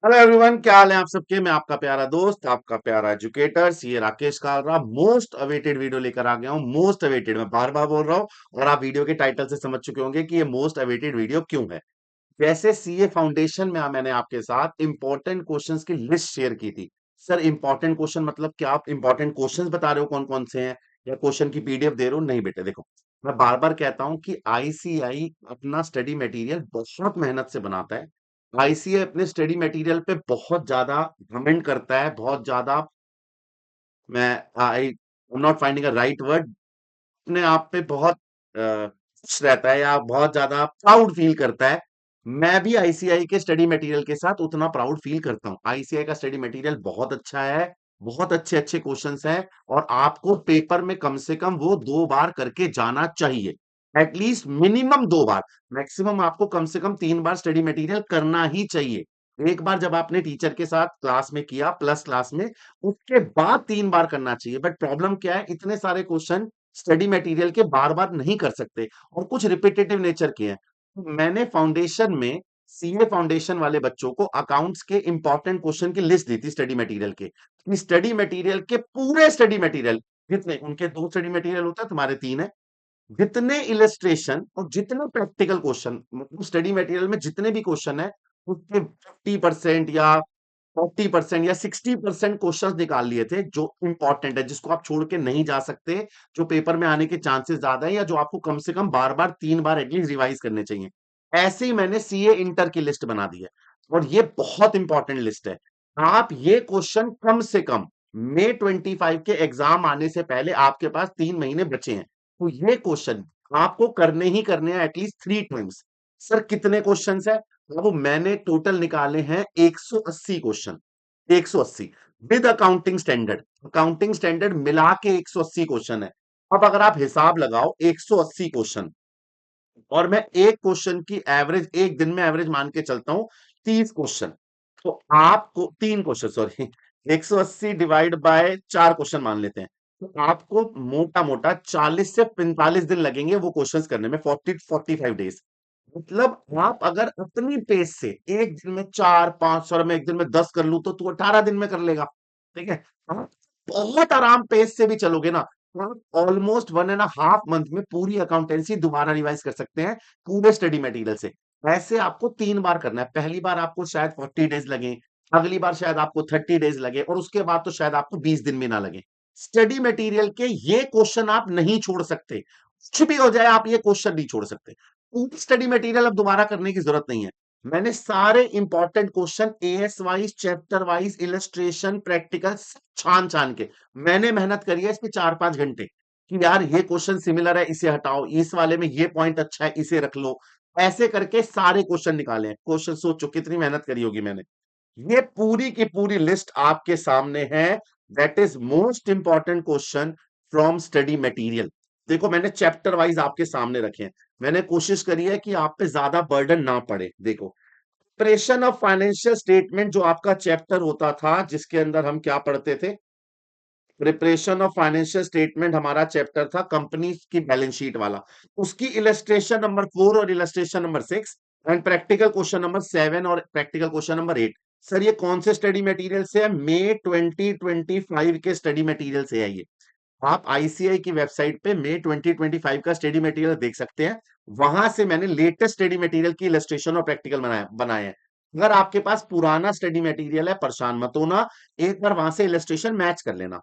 Hello everyone, क्या हाल है आप सबके। मैं आपका प्यारा दोस्त, आपका प्यारा educator CA Rakesh Kalra most awaited video लेकर आ गया हूँ। मोस्ट अवेटेड, मैं बार बार बोल रहा हूँ और आप वीडियो के टाइटल से समझ चुके होंगे कि ये मोस्ट अवेटेड वीडियो क्यों है। जैसे सीए फाउंडेशन में मैंने आपके साथ इंपॉर्टेंट क्वेश्चंस की लिस्ट शेयर की थी। सर इंपॉर्टेंट क्वेश्चन मतलब क्या आप इंपॉर्टेंट क्वेश्चंस बता रहे हो कौन कौन से हैं, या क्वेश्चन की पीडीएफ दे रहे हो? नहीं बेटे, देखो मैं बार बार कहता हूं कि आईसीआई अपना स्टडी मटेरियल बहुत मेहनत से बनाता है। आईसीआई अपने स्टडी मटेरियल पे बहुत ज्यादा घमंड करता है, बहुत ज्यादा। मैं I not finding a right word. अपने आप पे बहुत खुश रहता है या बहुत ज्यादा प्राउड फील करता है। मैं भी आईसीआई के स्टडी मटेरियल के साथ उतना प्राउड फील करता हूँ। आईसीआई का स्टडी मटेरियल बहुत अच्छा है, बहुत अच्छे अच्छे क्वेश्चंस हैं, और आपको पेपर में कम से कम वो 2 बार करके जाना चाहिए। एटलीस्ट मिनिमम 2 बार, मैक्सिमम आपको कम से कम 3 बार स्टडी मटेरियल करना ही चाहिए। एक बार जब आपने टीचर के साथ क्लास में किया, प्लस क्लास में, उसके बाद 3 बार करना चाहिए। बट प्रॉब्लम क्या है, इतने सारे क्वेश्चन स्टडी मटेरियल के बार बार नहीं कर सकते, और कुछ रिपीटेटिव नेचर के हैं। तो मैंने फाउंडेशन में सीए फाउंडेशन वाले बच्चों को अकाउंट्स के इंपॉर्टेंट क्वेश्चन की लिस्ट दी थी स्टडी मटेरियल के। स्टडी मटेरियल के पूरे स्टडी मटेरियल, जितने उनके 2 स्टडी मटेरियल होता है, तुम्हारे 3 है, जितने इलस्ट्रेशन और जितने प्रैक्टिकल क्वेश्चन, मतलब स्टडी मटेरियल में जितने भी क्वेश्चन है, उसके 50% या 40% या 60% क्वेश्चन निकाल लिए थे जो इंपॉर्टेंट है, जिसको आप छोड़ के नहीं जा सकते, जो पेपर में आने के चांसेस ज्यादा है, या जो आपको कम से कम बार बार 3 बार एटलीस्ट रिवाइज करने चाहिए। ऐसे ही मैंने सीए इंटर की लिस्ट बना दी है, और ये बहुत इंपॉर्टेंट लिस्ट है। आप ये क्वेश्चन कम से कम May 25 के एग्जाम आने से पहले, आपके पास 3 महीने बचे हैं, तो ये क्वेश्चन आपको करने ही करने हैं एटलीस्ट 3 टाइम्स। सर कितने क्वेश्चन है? वो मैंने टोटल निकाले हैं 180 क्वेश्चन। 180 विद अकाउंटिंग स्टैंडर्ड मिला के 180 क्वेश्चन है। अब अगर आप हिसाब लगाओ 180 क्वेश्चन, और मैं एक क्वेश्चन की एवरेज, एक दिन में एवरेज मान के चलता हूं 30 क्वेश्चन, तो आपको 3 question, sorry, 180 divide by 4 question मान लेते हैं, तो आपको मोटा मोटा 40 से 45 दिन लगेंगे वो क्वेश्चंस करने में, 40 to 45 डेज। मतलब आप अगर अपनी पेस से एक दिन में 4 5, और मैं एक दिन में 10 कर लूं तो तू 18 दिन में कर लेगा। ठीक है, आप बहुत आराम पेस से भी चलोगे ना, तो आप ऑलमोस्ट 1.5 मंथ में पूरी अकाउंटेंसी दोबारा रिवाइज कर सकते हैं, पूरे स्टडी मटेरियल से। ऐसे आपको 3 बार करना है। पहली बार आपको शायद 40 डेज लगे, अगली बार शायद आपको 30 डेज लगे, और उसके बाद तो शायद आपको 20 दिन भी ना लगे। स्टडी मटेरियल के ये क्वेश्चन आप नहीं छोड़ सकते, कुछ भी हो जाए आप ये क्वेश्चन नहीं छोड़ सकते। पूरी स्टडी मटेरियल अब दोबारा करने की जरूरत नहीं है। मैंने सारे important question as wise, chapter wise, illustration, practical छान छान के मैंने मेहनत करी है इस पे 4 5 घंटे, कि यार ये क्वेश्चन सिमिलर है, इसे हटाओ, इस वाले में ये पॉइंट अच्छा है, इसे रख लो। ऐसे करके सारे क्वेश्चन निकाले हैं। क्वेश्चन सोचो कितनी मेहनत करी होगी मैंने। ये पूरी की पूरी लिस्ट आपके सामने है। That is most important question from study material. देखो मैंने चैप्टर वाइज आपके सामने रखे हैं। मैंने कोशिश करी है कि आप पे ज्यादा बर्डन ना पड़े। देखो, प्रिपरेशन ऑफ फाइनेंशियल स्टेटमेंट जो आपका चैप्टर होता था, जिसके अंदर हम क्या पढ़ते थे, प्रिपरेशन ऑफ फाइनेंशियल स्टेटमेंट हमारा चैप्टर था कंपनी की बैलेंस शीट वाला। उसकी इलस्ट्रेशन नंबर 4 और illustration number 6, and practical question number 7 और प्रैक्टिकल क्वेश्चन नंबर 8। सर ये कौन से स्टडी मटेरियल से है? May 2025 के स्टडी मटेरियल से है ये। आप आईसीआई की वेबसाइट पे May 2025 का स्टडी मटेरियल देख सकते हैं। वहां से मैंने लेटेस्ट स्टडी मटेरियल की इलस्ट्रेशन और प्रैक्टिकल बनाए हैं। अगर आपके पास पुराना स्टडी मटेरियल है, परेशान मत होना, एक बार वहां से इलस्ट्रेशन मैच कर लेना।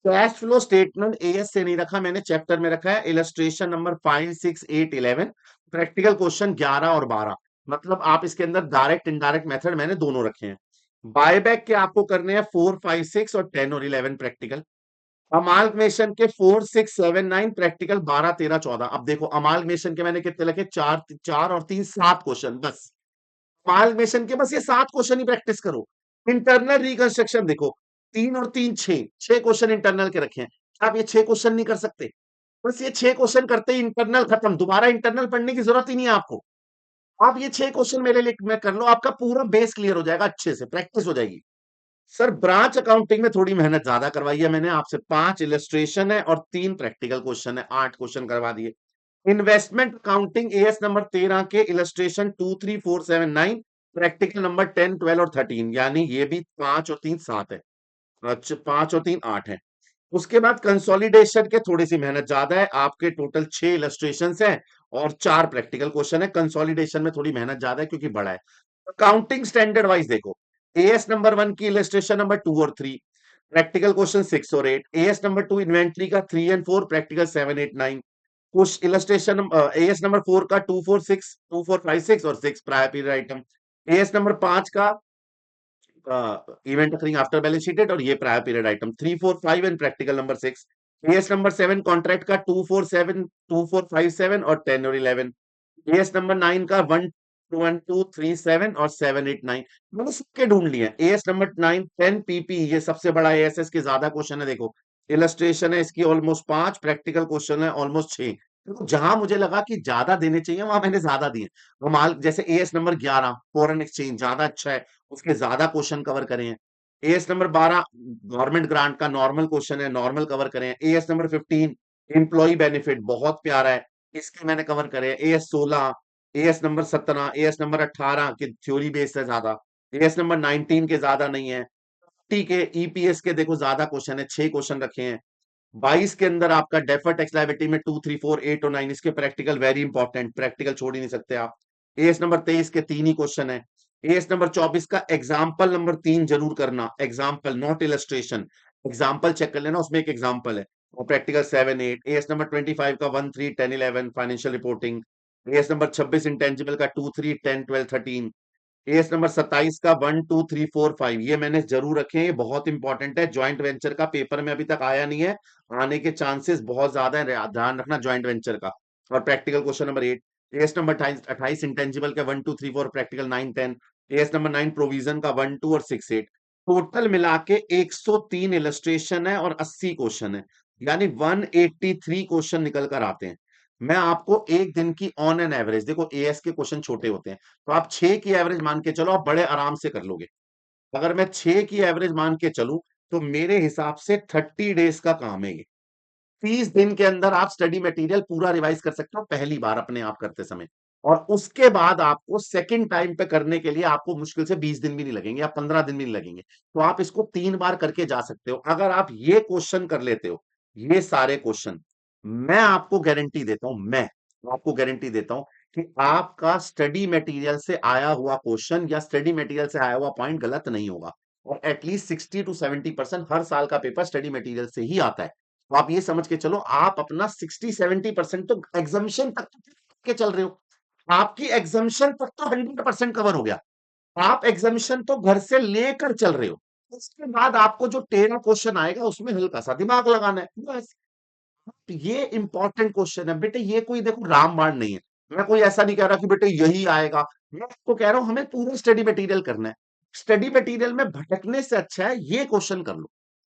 कैश फ्लो स्टेटमेंट एएस से नहीं रखा मैंने, चैप्टर में रखा है। इलस्ट्रेशन नंबर 5 6 8 11, प्रैक्टिकल क्वेश्चन 11 और 12। मतलब आप इसके अंदर डायरेक्ट इनडायरेक्ट मेथड मैंने दोनों रखे हैं। बायबैक के आपको करने हैं 4 5 6 और 10 और 11 प्रैक्टिकल। अमालगमेशन के 4 6 7 9 प्रैक्टिकल, 12 13 14। अब देखो अमालगमेशन के मैंने कितने लिखे, 4 4 और 3 7 क्वेश्चन बस। अमालगमेशन के बस ये 7 क्वेश्चन ही प्रैक्टिस करो। इंटरनल रिकंस्ट्रक्शन देखो, 3 और 3 6 इंटरनल के रखे हैं। आप ये 6 क्वेश्चन नहीं कर सकते? बस ये 6 क्वेश्चन करते ही इंटरनल खत्म, दोबारा इंटरनल पढ़ने की जरूरत ही नहीं है आपको। आप ये 6 क्वेश्चन मेरे लिए मैं कर लो, आपका पूरा बेस क्लियर हो जाएगा, अच्छे से प्रैक्टिस हो जाएगी। सर ब्रांच अकाउंटिंग में थोड़ी मेहनत ज्यादा करवाई है मैंने आपसे। 5 इलस्ट्रेशन है और 3 प्रैक्टिकल क्वेश्चन है, 8 क्वेश्चन करवा दिए। इन्वेस्टमेंट अकाउंटिंग एएस नंबर 13 के इलस्ट्रेशन 2 3 4 7 9, प्रैक्टिकल नंबर 10, 12 और 13, यानी ये भी 5 और 3 7 है। अच्छा, 5 और 3 8 है। उसके बाद कंसोलिडेशन के थोड़ी सी मेहनत ज्यादा है, आपके टोटल 6 इलस्ट्रेशंस हैं और 4 प्रैक्टिकल क्वेश्चन है। कंसोलिडेशन में थोड़ी मेहनत ज्यादा है क्योंकि बड़ा है। काउंटिंग स्टैंडर्ड वाइज देखो, एएस नंबर 1 की इलस्ट्रेशन नंबर 2 और 3, प्रैक्टिकल क्वेश्चन 6 और 8। एएस नंबर 2 इन्वेंट्री का 3 और 4, प्रैक्टिकल 7 8 9। कुछ इलस्ट्रेशन एएस नंबर 4 का 2 4 6, 2 4 5 6 और 6 prior period item. AS number 5 का event occurring after balance sheet date और ये prior period item 3 4 5 and practical number 6। AS number 7 contract का 2 4 7, 2 4 5 7 और 10 और 11। एएस नंबर 9 का 1 1 2 3 7 और 7 8 9। मैंने सबके ढूंढ लिए हैं। एएस नंबर 9 10 पीपी, ये सबसे बड़ा एएसएस के ज्यादा क्वेश्चन है। देखो इलस्ट्रेशन है इसकी ऑलमोस्ट 5, प्रैक्टिकल क्वेश्चन है ऑलमोस्ट 6। देखो जहां मुझे लगा कि ज्यादा देने चाहिए वहां मैंने ज्यादा दिए। कमाल, जैसे एएस नंबर 11 फॉरेन एक्सचेंज ज्यादा अच्छा है, उसके ज्यादा क्वेश्चन कवर करे हैं। एएस नंबर 12 गवर्नमेंट ग्रांट का नॉर्मल क्वेश्चन है, नॉर्मल कवर करे हैं। एएस नंबर 15 एम्प्लॉय बेनिफिट बहुत प्यारा है, इसके मैंने कवर करे हैं। As 16, as number 17, as number 18 की थ्योरी बेस्ड है ज्यादा, एएस नंबर 19 के ज्यादा नहीं है। टी के ईपीएस के देखो ज्यादा क्वेश्चन है, 6 क्वेश्चन रखे हैं। 22 के अंदर आपका डेफर्ड टैक्स लायबिलिटी में 2 3 4 8 और 9, इसके प्रैक्टिकल वेरी इंपॉर्टेंट, प्रैक्टिकल छोड़ ही नहीं सकते आप। एएस नंबर 23 के 3 ही क्वेश्चन है। एएस नंबर 24 का एग्जाम्पल नंबर 3 जरूर करना, example not illustration. Example check कर लेना, उसमें एक एग्जाम्पल है। और प्रैक्टिकल 7 8। एएस नंबर 25 का 1 3 10 11 financial reporting. As number 26 intangible का 2 3 10 12 13। एएस नंबर 27 का 1 2 3 4 5, ये मैंने जरूर रखे हैं, ये बहुत इंपॉर्टेंट है। ज्वाइंट वेंचर का पेपर में अभी तक आया नहीं है, आने के चांसेस बहुत ज्यादा है, ध्यान रखना ज्वाइंट वेंचर का। और practical question number 8। As number 28 intangible का 1 2 3 4, प्रैक्टिकल 9 10। एएस नंबर 9 प्रोविजन का 1 2 और 6 8। टोटल मिला के 103 इलस्ट्रेशन है और 80 क्वेश्चन है, यानी 183 क्वेश्चन निकल कर आते हैं। मैं आपको एक दिन की ऑन एन एवरेज, देखो एएस के क्वेश्चन छोटे होते हैं, तो आप 6 की एवरेज मान के चलो, आप बड़े आराम से कर लोगे। अगर मैं 6 की एवरेज मान के चलूं तो मेरे हिसाब से 30 डेज का काम है ये। 30 दिन के अंदर आप स्टडी मटेरियल पूरा रिवाइज कर सकते हो पहली बार अपने आप करते समय। और उसके बाद आपको सेकंड टाइम पे करने के लिए आपको मुश्किल से 20 दिन भी नहीं लगेंगे या 15 दिन भी नहीं लगेंगे। तो आप इसको 3 बार करके जा सकते हो। अगर आप ये क्वेश्चन कर लेते हो, ये सारे क्वेश्चन, मैं आपको गारंटी देता हूं, मैं आपको गारंटी देता हूं कि आपका स्टडी मटेरियल से आया हुआ क्वेश्चन या स्टडी मटेरियल से आया हुआ पॉइंट गलत नहीं होगा। और एटलीस्ट 60 to 70% हर साल का पेपर स्टडी मटेरियल से ही आता है। तो आप ये समझ के चलो, आप अपना 60 70% तो एग्जामिशन तक के चल रहे हो। आपकी एग्जामिशन तक तो 100% कवर हो गया। आप एग्जामिशन तो घर से लेकर चल रहे हो। उसके बाद आपको जो 13 क्वेश्चन आएगा उसमें हल्का सा दिमाग लगाना है बस। तो ये इंपॉर्टेंट क्वेश्चन है बेटे, ये कोई देखो रामबाण नहीं है। मैं कोई ऐसा नहीं कह रहा कि बेटे यही आएगा, मैं आपको कह रहा हूं हमें पूरा स्टडी मटेरियल करना है। स्टडी मटेरियल में भटकने से अच्छा है ये क्वेश्चन कर लो।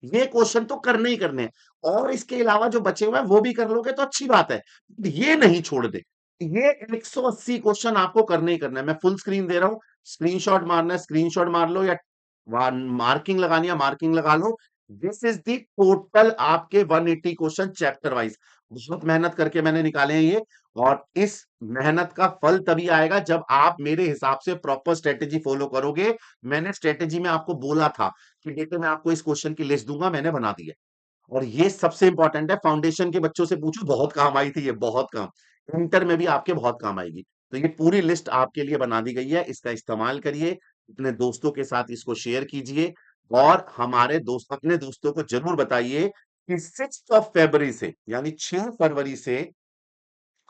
ये क्वेश्चन तो करने ही करने हैं, और इसके अलावा जो बचे हुए हैं वो भी कर लोगे तो अच्छी बात है। ये नहीं छोड़ दे, ये 180 क्वेश्चन आपको करने ही करना है। मैं फुल स्क्रीन दे रहा हूं, स्क्रीनशॉट मारना है स्क्रीनशॉट मार लो, या मार्किंग लगानी है मार्किंग लगा लो। दिस इज दी टोटल आपके 180 क्वेश्चन चैप्टर वाइज। बहुत मेहनत करके मैंने निकाले हैं ये। और इस मेहनत का फल तभी आएगा जब आप मेरे हिसाब से प्रॉपर स्ट्रेटेजी फॉलो करोगे। मैंने स्ट्रेटेजी में आपको बोला था कि बेटे मैं आपको इस क्वेश्चन की लिस्ट दूंगा, मैंने बना दी है। और ये सबसे इंपॉर्टेंट है, फाउंडेशन के बच्चों से पूछो, बहुत काम आई थी ये, बहुत काम। इंटर में भी आपके बहुत काम आएगी। तो ये पूरी लिस्ट आपके लिए बना दी गई है, इसका इस्तेमाल करिए, अपने दोस्तों के साथ इसको शेयर कीजिए। और हमारे दोस्त, अपने दोस्तों को जरूर बताइए कि 6 फरवरी से, यानी 6 फरवरी से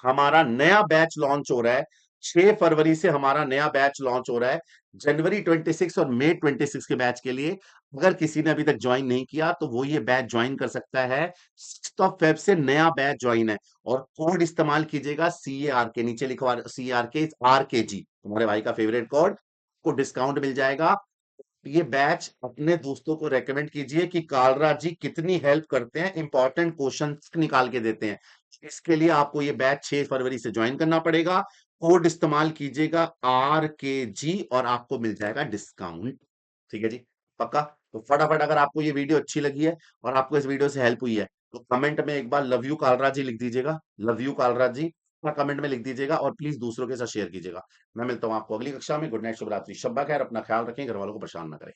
हमारा नया बैच लॉन्च हो रहा है। 6 फरवरी से हमारा नया बैच लॉन्च हो रहा है, जनवरी 26 और मई 26 के बैच के लिए। अगर किसी ने अभी तक ज्वाइन नहीं किया तो वो ये बैच ज्वाइन कर सकता है। 6 फेब से नया बैच ज्वाइन है। और कोड इस्तेमाल कीजिएगा CAR के, नीचे लिखवा CRK RKG, तुम्हारे भाई का फेवरेट कोड, को डिस्काउंट मिल जाएगा। ये बैच अपने दोस्तों को रेकमेंड कीजिए कि कालराज जी कितनी हेल्प करते हैं, इंपॉर्टेंट क्वेश्चंस निकाल के देते हैं। इसके लिए आपको ये बैच 6 फरवरी से ज्वाइन करना पड़ेगा। कोड इस्तेमाल कीजिएगा RKG और आपको मिल जाएगा डिस्काउंट। ठीक है जी, पक्का। तो फटाफट, अगर आपको ये वीडियो अच्छी लगी है और आपको इस वीडियो से हेल्प हुई है तो कमेंट में एक बार लव यू कालराज जी लिख दीजिएगा, love you Kalraj ji. Comment में लिख दीजिएगा और प्लीज दूसरों के साथ शेयर कीजिएगा। मैं मिलता हूँ आपको अगली कक्षा में। गुड नाइट, शुभ रात्रि, शब्बा खैर, अपना ख्याल रखें, घर वालों को परेशान ना करें।